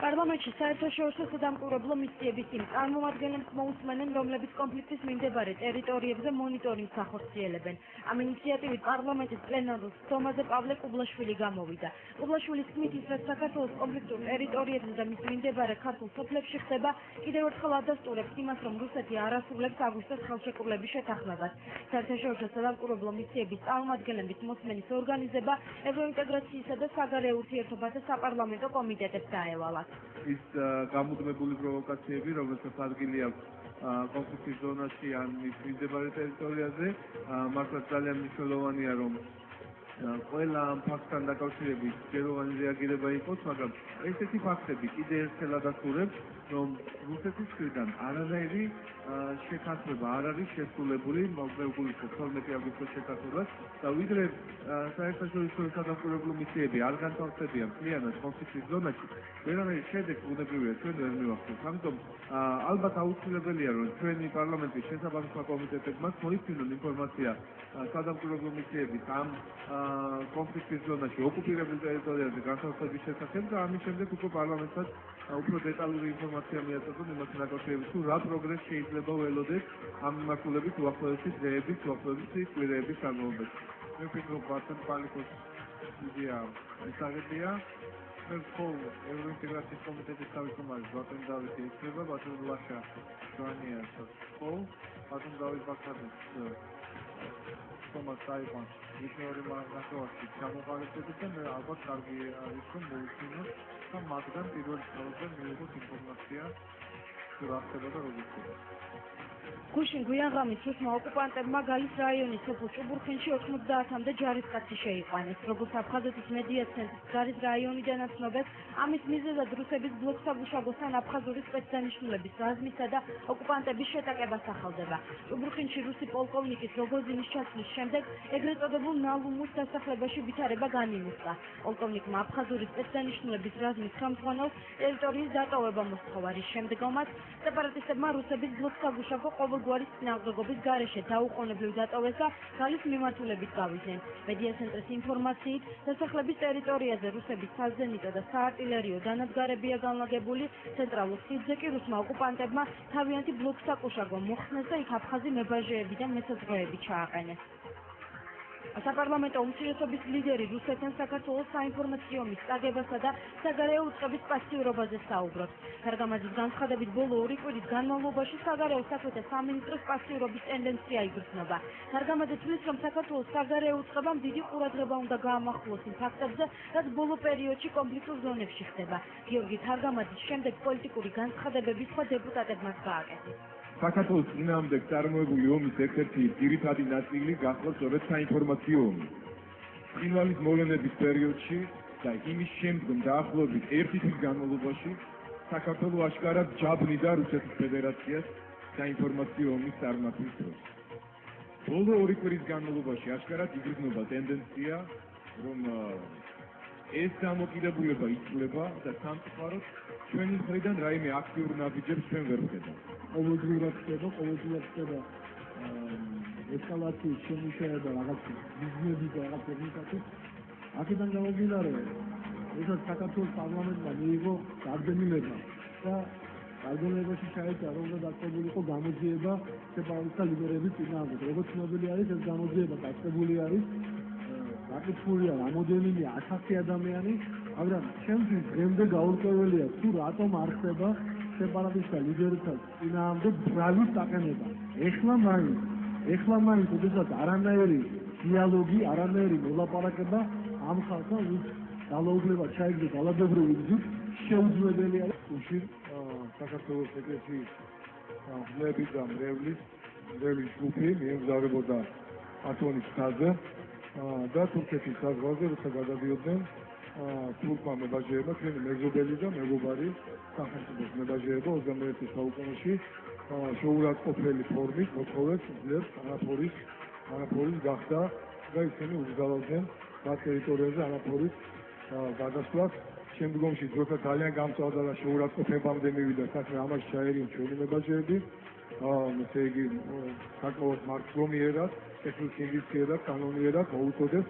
პარლამენტში საერთაშორისო სადამკვირვებლო მისიების იმ წარმომადგენლებს მოусმენენ, რომლებიც კონფლიქტის მიმდებარე ტერიტორიებზე მონიტორინგს ახორციელებენ. ამ ინიციატივით პარლამენტის პლენარულ სხდომაზე პავლე კუბლაშვილი გამოვიდა. კუბლაშვილის თქმით, ის რაც საქართველოს კონფლიქტურ ტერიტორიებზე და მის მიმდებარე ქართულ სოფლებში ხდება, კიდევ ერთხელ ადასტურებს იმას, რომ რუსეთი არ ასრულებს აგვისტოს ხელშეკრულების შეთანხმებას. საერთაშორისო სადამკვირვებლო მისიების წარმომადგენლების მოსმენის ორგანიზება ევროინტეგრაციისა და საგარეო ურთიერთობათა საპარლამენტო კომიტეტებს დაევალათ. ის გამუდმებული პროვოკაციები, რომელსაც ადგილი აქვს კონფლიქტის ზონაში ან მის მიმდებარე ტერიტორიაზე, მართლაც ძალიან მნიშვნელოვანია, რომ ყველა ამ ფაქტთან დაკავშირებით ჯეროვანი რეაგირება იყოს, მაგრამ ესეთი ფაქტები კიდევ ერთხელ ადასტურებს, რომ რუსეთის მხრიდან არანაირი შეთანხმება არ არის შესრულებული, მოგებულიყო 12 აგვისტოს შეთანხმებას და ვიდრე საერთაშორისო სადამკვირვებლო მისიები არ განთავსებიან მთლიანად კონფლიქტის ზონაში, ვერავინ შედეგს ბუნებრივია ჩვენ ვერ მივახცევთ. ამიტომ ალბათ აუცილებელია, რომ ჩვენი პარლამენტის შესაბამისო კომიტეტებმა მოიწვიონ ინფორმაცია სადამკვირვებლო მისიების ამ კონფლიქტის ზონაში ოკუპირებულ ტერიტორიაზე განთავსების შესახებ და ამის შემდეგ უკვე პარლამენტსაც უფრო დეტალური ინფორმაცია მიაწოდონ იმასთან დაკავშირებით, თუ რა პროგრესი შეიძლება ველოდეთ ამ მიმართულებით უახლოესი დღეების, უახლოესი კვირეების განმავლობაში. მე ვფიქრობ, ბატონ პალიკოს იდეა მისაღებია. მე ვთქვი, ევროინტეგრაციის კომიტეტის თავმჯდომარე ბატონ დავითი ექნება, ბატონ ლაშა შვანიას ვთქვი, ბატონ დავით ბაქრაძის თომას საიბანს მეორე მანქანაში ჩამოყალიბებით და მე ალბათ კარგი არის რომ მოусმინოთ და მათგან პირველ თავზე მიიღოთ ინფორმაცია თუ რა ხდება და როგორ ხდება. გუშინ გვიანღამის რუსმა ოკუპანტებმა გალის რაიონის სოფელ ჭუბურხინში 90-მდე ჯარისკაცი შეიყვანეს. როგორც აფხაზეთის მედია ცენტრის გარის რაიონიდანაც ცნობეს, ამის მიზეზად რუსების ბლოკსაგუშაგოსთან აფხაზური სპეცდანიშნულების რაზმისა და ოკუპანტების შეტაკება სახელდება. ჭუბურხინში რუსი პოლკოვნიკის როგოზინის ჩასვლის შემდეგ ეგრეთ წოდებულ ნალუმუს დასახლებაში ვითარება განიმუხტა. პოლკოვნიკმა აფხაზური სპეცდანიშნულების რაზმის ხელმძღვანელს ტერიტორიის დატოვება მოსთხოვა, რის შემდგომაც სეპარატისტებმა რუსების ბლოკსაგუშაგო ყოველგვარი წინააღმდეგობის გარეშე დაუყოვნებლივ დატოვეს და გალის მიმართულებით გავიდნენ. მედია ცენტრის ინფორმაციით, დასახლების ტერიტორიაზე რუსების საზენიტო და საარტილერიო დანადგარებია განლაგებული, ცენტრალურ ხიდზე კი რუსმა ოკუპანტებმა თავიანთი ბლოკსაკუშაგო მოხსნეს და იქ აფხაზი მებაჟეები და მესაზღვრეები ჩააყენეს. საპარლამენტო უმცირესობის ლიდერი რუსეთთან საქართველოს საინფორმაციო მის წაგებასა და საგარეო უწყების პასიურობაზე საუბრობს. გარდამაჯის განცხადებით, ბოლო 2 კვირის განმავლობაში საგარეო საქმეთა სამინისტროს პასიურობის ტენდენცია იგრძნობა. გარდამაჯი თვლის, რომ საქართველოს საგარეო უწყებამ დიდი ყურადღება უნდა გაამახვილოს იმ ფაქტებზე, რაც ბოლო პერიოდში კონფლიქტურ ზონებში ხდება. გიორგი თარგამაძის შემდეგ პოლიტიკური განცხადებები სხვა დეპუტატებმაც გააკეთეს. საქართველოს წინააღმდეგ წარმოებული ომის ერთ-ერთი ძირითადი ნაწილი გახდა სწორედ საინფორმაციო ომი. ბრინვალის მოვლენების პერიოდში და იმის შემდგომ დაახლოებით 1 თვის განმავლობაში საქართველო აშკარად ჯაბნიდა რუსეთის ფედერაციას საინფორმაციო ომის წარმატების დროს. ბოლო 2 კვირის განმავლობაში აშკარად იგრძნობა ტენდენცია, რომ ეს დამოკიდებულება იცვლება და სამწუხაროდ ჩვენი მხრიდან რაიმე აქტიურ ნაბიჯებს ჩვენ ვერ ვხედავთ. ყოველდღიურად ხდება ესკალაციის შემუშავება რაღაც ბიზნესის და რაღაც ტექნიკათის. აქედან გამომდინარე, ესაც საქართველოს პარლამენტმა მიიღო გარდაქმნება და გარდაქმებაში ჩაეჭრა, რომ დაწყებული იყო გამოძიება სეპარატისტთა ლიდერების წინააღმდეგ. როგორც ცნობილი არის, ეს გამოძიება დაწყებული არის. გაკითხულია რამოდენიმე 1000 ადამიანი, მაგრამ ჩემთვის დღემდე გაურკვეველია, თუ რატომ არ ხდება სეპარატისტთა ლიდერთა წინააღმდეგ ბრალის დაყენება. ეხლა მაინც, როდესაც არანაირი დიალოგი, არანაირი მოლაპარაკება ამ ხალხთან ძალაუფლება ჩაიგდო ძალადობრივი გზით, შეუძლებელია. უშინ საქართველოს ეკლესიის მლების და მრევლის ჯგუფი მიემგზავრებოდა ათონის ხაზზე და თურქეთის საზღვარზე როცა გადადიოდნენ თურქმა მებაჟეებმა, ჩვენი მეზობელი და მეგობარი სახელმწიფოს მებაჟეება 21 საუკუნეში შეურაცხყოფელი ფორმით მოთხოვეს ძლებს ანაფორის გახდა და ისინი უგზავნდნენ მათ ტერიტორიაზე ანაფორის გადასვლას. შემდგომში როცა ძალიან გამწვავდა და შეურაცხყოფებამდე მივიდა საქმე, ამას ჩაერიონ ჩვენი მებაჟეები, ესე იგი საკმაოდ მარცვლოვნიერად, ტექნიკისიერად, კანონიერად მოუწოდეს.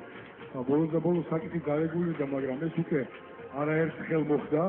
ბოლოს და ბოლოს საკითხი გარეგული და მაგრამ ეს უკვე არაერთხელ მოხდა.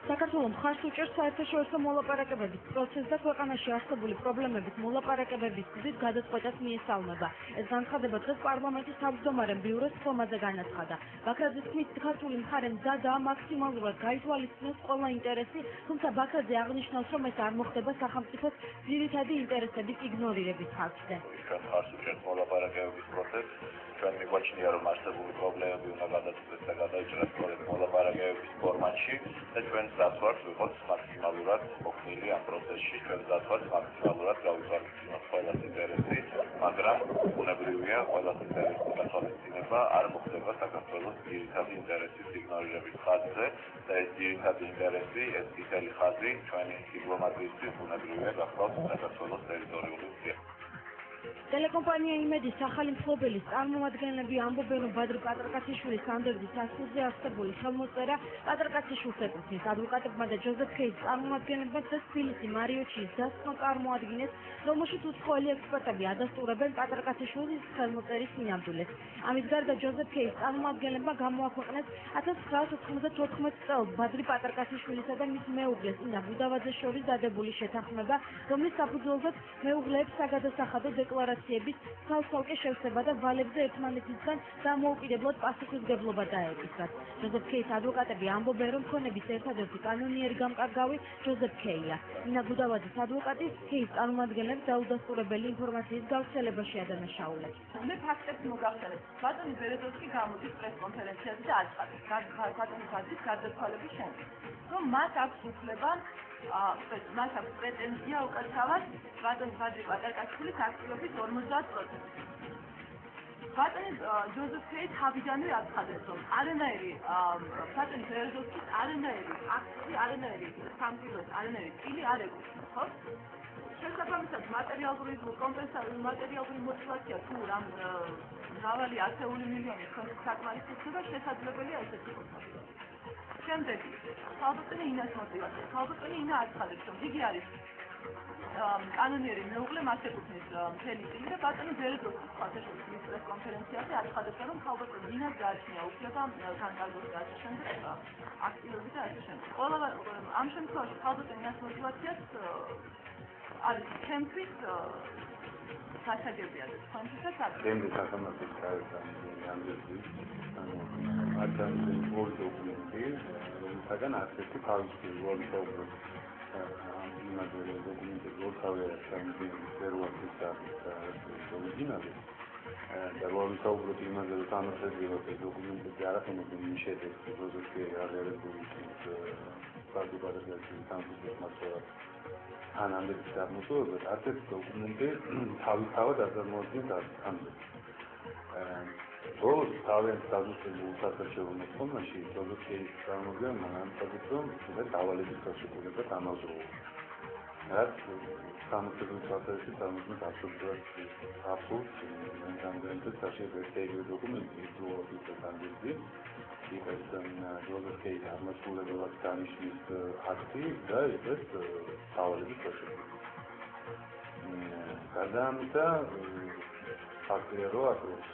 საქართველოს მხარს უჭერს საერთაშორისო მოლაპარაკებების პროცესს და ქვეყანაში არსებული პრობლემების მოლაპარაკებების გზით გადაწყვეტას მიესალმება. ეს განცხადება დღეს პარლამენტის თავმჯდომარემ ბიუროს ხომაზე განაცხადა. ბაქრაძის თქმით, ქართული მხარე მზადაა მაქსიმალურად გაითვალისწინოს ყველა ინტერესი, თუმცა ბაქრაძე აღნიშნავს, რომ ეს არ მოხდება სახელმწიფოს ძირითადი ინტერესების იგნორირების ხარჯზე. ჩვენ მხარს უჭერს მოლაპარაკებების პროცესს. ჩვენ მიგვაჩნია, რომ არსებული პრობლემები უნდა გადაწყვეტეს და გადაიჭრას სწორედ მოლაპარაკებების ფორმატში და ჩვენ მზად ვიყოთ მაქსიმალურად მოხდილი ამ პროცესში, ჩვენ მზად ვართ მაქსიმალურად გავითვალისწინოთ ყველას ინტერესი, მაგრამ უნებრივია ყველას ინტერესის გათვალისწინება არ მოხდება საქართველოს ძირითადი ინტერესის იგნორირების ხაზზე და ეს ძირითადი ინტერესი, ეს წითელი ხაზი ჩვენი დიპლომატიისთვის უნებრივია გახლავთ საქართველოს ტერიტორიული გზით. ტელეკომპანია იმედის ახალი მფლობელის წარმომადგენლები ამბობენ, რომ ბადრი პატრაკაციშვილის ანდერძის ასულზე არსებული ხელმოწერა პატრაკაციშვილს ეკუთვნის. ადვოკატებმა და ჯოზეფ ქეის წარმომადგენლებმა დღეს თბილისის მარიოჩის დასკვნა წარმოადგინეს, რომელშიც უცხოელი ექსპერტები ადასტურებენ პატრაკაციშვილის ხელმოწერის სინამდვილეს. ამის გარდა ჯოზეფ ქეის წარმომადგენლებმა გამოაქვეყნეს 1994 წელს ბადრი პატრაკაციშვილისა და მის მეუღლეს ინა ბუდავაძეს შორის დადებული შეთანხმება, რომლის საფუძველზეც მეუღლეებს საგადასახადო დეკლარაციების ცალ-ცალკე შევსება და ვალებზე ერთმანეთისგან დამოუკიდებლად პასუხისმგებლობა დაეკისრათ. ჯოზეფ ქეის ადვოკატები ამბობენ, რომ ქონების ერთადერთი კანონიერი გამკარგავი ჯოზეფ ქეია. ინა ბუდავაძის ადვოკატი ქეის წარმომადგენლებს დაუდასტურებელი ინფორმაციის გავრცელებაში ადანაშაულებს. მე ფაქტებს მოგახსენებ. ბატონი ბერეზოვსკი გამოდის პრესკონფერენციაზე და აცხადებს, ბატონი ბადრის გარდაცვალების შემდეგ, რომ მას აქვს უფლება მას აქვს პრეტენზია უკაცრავად ბატონი ბადრი პატრაკაშვილის აქტივობის 50%. ბატონი ჯოზეფ ქეი თავიდანვე აცხადებს, რომ არანაირი ბატონი ბერეზოვსკის არანაირი აქტივი, არანაირი სამჭიროების, არანაირი წილი არ ეკუთვნის, ხო? შესაბამისად, მატერიალური მოტივაცია თუ რამ მრავალი ათეული მილიონი ხმის საკმარისდება, შესაძლებელია ესეთი ყოფნა. შემდეგი, ხალბატონი ინას მოტივაცია. ხალბატონი ინა აცხადებს, რომ იგი არის კანონიერი მეუღლე, მას ეკუთვნის მთელი წილი და ბატონი ბერეზოვსკის ხალხაშვილის პრესკონფერენციაზე აცხადებდა, რომ ხალბატონი ინას გააჩნია უფლება განკარგოს და ასე შემდეგ აქტივები და ასე შემდეგ. ამ შემთხვევაში ხალბატონი ინას მოტივაციას არის ჩემთვის გასაგებია და თქვენთვისაც არის. ჩემთვის სახელმწიფოს გარდაცვალების მათგან ორი დოკუმენტი, რომელთაგან ასეთი თავისი ვარსაუბრო იმაზე დოკუმენტები ორთავე სამხედრო ორიგინალი და ვარსაუბრობთ იმაზე, რომ თანახმადებლად ეს დოკუმენტები არ ახერხებენ იმ შედეგს, როგორც აღიარებული საზოგადოებრივი სამხედრო მასალა ან ამის წარმოშობა, ასეთი დოკუმენტი თავისთავად აზარმოადგენს ამბებს. ბოლოს თავიანთ საზუსტებულ უსაფრთხოებულ მოთხოვნაში ჯოზეფ ქეის წარმომადგენელმა ამტკიცეს, რომ ეს დავალების ხელშეკრულება დამალულოა. რაც სამხედრო პროცესში წარმოქმნის აბსოლუტურად ნამდვილად საშუალებელი დოკუმენტი ის დოკუმენტი იქაც ჯოზეფ ქეის აღმასრულებლად დანიშნვის აქტი და ეს დავალების ხელშეკრულება. გარდა ამისა ფაქტია, რომ აკრუს